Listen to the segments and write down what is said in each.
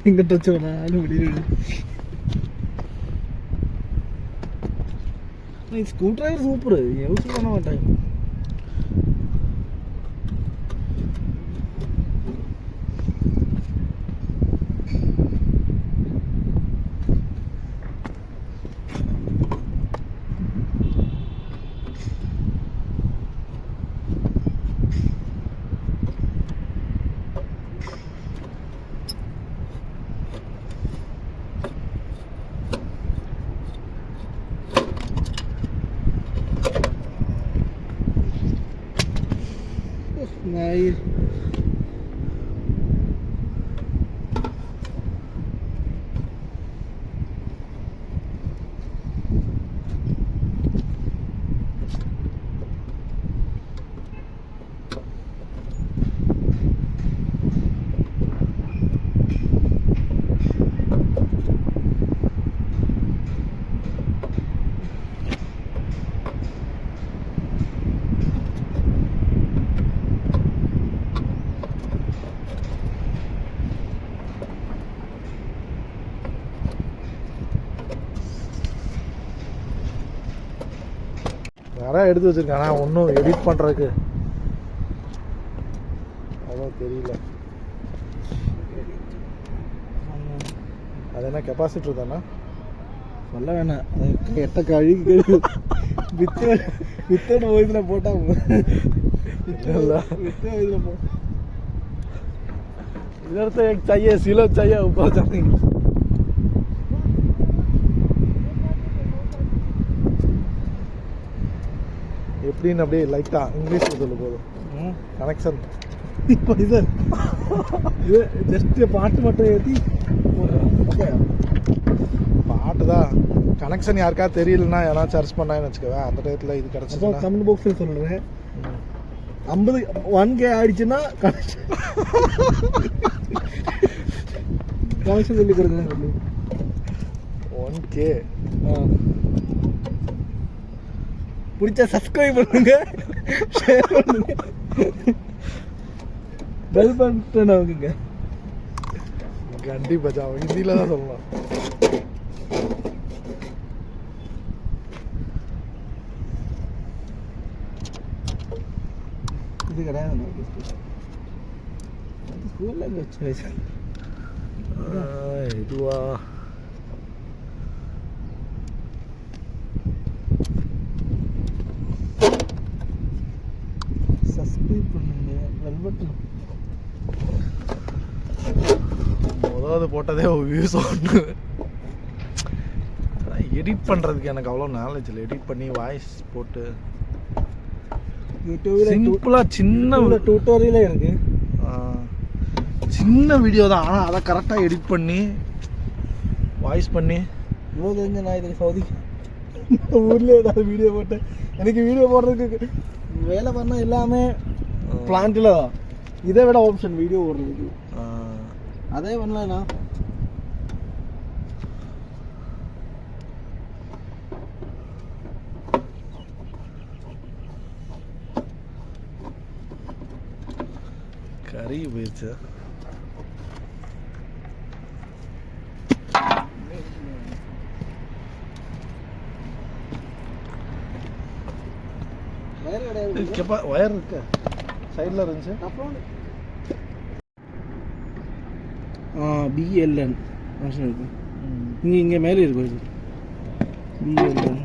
எங்கிட்ட சொன்னாலும் வெளியிடு. ஸ்க்ரூ டிரைவர் சூப்பர், யூஸ் பண்ண மாட்டேன். Nice. நிறையா எடுத்து வச்சிருக்கேன், ஆனால் ஒன்றும் எடிட் பண்ணுறதுக்கு அதான் தெரியல. அது என்ன கெப்பாசிட்டர் தானே சொல்ல வேணாம். அது எட்ட கழுகி வித்தோட வயதில் போட்டால் வித்த வயதில் போ. इधर तो एक चाहिए, सिलो चाहिए ऊपर जाने की. எப்படின்னு அப்படியே லைட்டாக இங்கிலீஷில் சொல்ல போதும். கனெக்ஷன் இப்போ இது ஜஸ்ட் பாட்டு மட்டும் ஏற்றி பாட்டு தான். கனெக்ஷன் யாருக்காவது தெரியலன்னா யாராவது சர்ச் பண்ணான்னு வச்சுக்கவேன், அந்த டயத்தில் இது கிடச்சிச்சா கமெண்ட் பாக்ஸில் சொல்கிறேன். 1K ஆயிடுச்சுன்னா கனெக்ஷன் சொல்லி கொடுங்க. 1K பிடிச்சா சப்ஸ்கிரைப் பண்ணுங்க, ஷேர் பண்ணுங்க, பெல் பட்டன் அமுக்குங்க. கண்டி பஜாவோ ஹிந்தியில் தான் சொல்லலாம். இது கிடையாது ஸ்கூலில் வச்சு இதுவா சப்ஸ்கிரைப் பண்ணுங்க, பெல் பட்டன். முதல்ல போட்டதே வியூஸ் ஒன்று. எடிட் பண்ணுறதுக்கு எனக்கு அவ்வளோ நாலேஜ் இல்லை. எடிட் பண்ணி வாய்ஸ் போட்டு யூடியூப்ல சிம்பிளாக சின்ன டியூட்டோரியலே இருக்கு. சின்ன வீடியோ தான், ஆனால் அதை கரெக்டாக எடிட் பண்ணி வாய்ஸ் பண்ணி. இவ்வளோ தெரிஞ்ச நான் இதுக்கு சவுதி ஊர்லேயே ஏதாவது வீடியோ போட்டேன். எனக்கு வீடியோ போடுறதுக்கு வேலை பண்ணால் எல்லாமே பிளான்ட்டில் தான். இதை விட ஆப்ஷன் வீடியோ போடுறதுக்கு அதே பண்ணலண்ணா. கறி போயிடுச்சு. ஒயர் இருக்கு சைடில் இருந்துச்சு. BLN இருக்கு இங்கே மேலே இருக்கும். இது BLN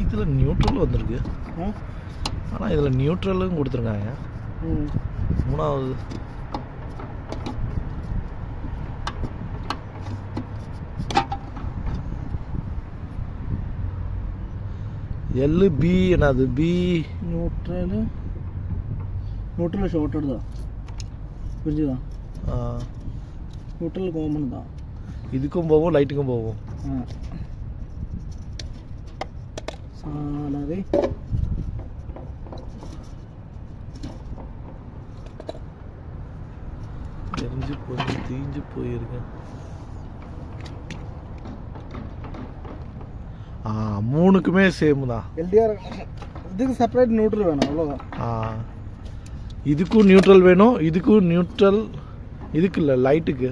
இதில் நியூட்ரல் வந்திருக்கு, ஆ ஆனால் இதில் நியூட்ரலும் கொடுத்துருக்காங்க. ம் 3வது LB என்னது பி நியூட்ரல் ஷார்ட்டட் தான் புரிஞ்சுதா? நியூட்ரல் காமன் தான். இதுக்கும் போகும் லைட்டுக்கும் போகும். சாலவே எரிஞ்சு கொஞ்சம் தீஞ்சு போயிருக்கேன். 3க்குமே சேம் தான். எல்டிஆர் இதுக்கு செப்பரேட் நியூட்ரல் வேணும் அவ்வளோதான். இதுக்கும் நியூட்ரல் வேணும், இதுக்கும் நியூட்ரல், இதுக்கு இல்லை லைட்டுக்கு.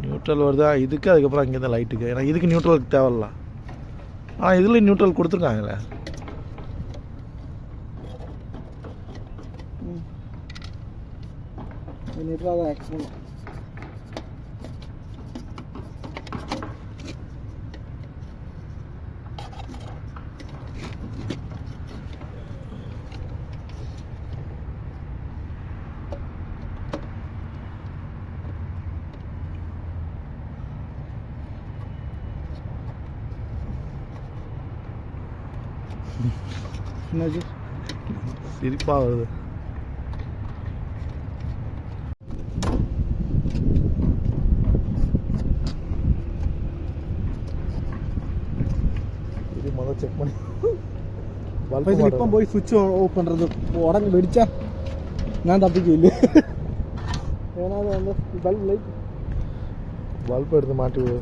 நியூட்ரல் வருதா இதுக்கு, அதுக்கப்புறம் அங்கே தான் லைட்டுக்கு. ஏன்னா இதுக்கு நியூட்ரலுக்கு தேவையில்ல. இதில் நியூட்ரல் கொடுத்துருக்காங்களே. நியூட்ரல் தான் ஆக்சுவலாக. என்னாச்சு? சிரிப்பாக வருது. இது முதல்ல செக் பண்ணி இதில் இப்போ போய் சுவிட்ச் ஆஃப் பண்ணுறது உடனே வெடிச்சா நான் தப்பிக்க இல்லை. ஏன்னா அது அந்த பல்ப் லைட் பல்ப் எடுத்து மாட்டி விடு.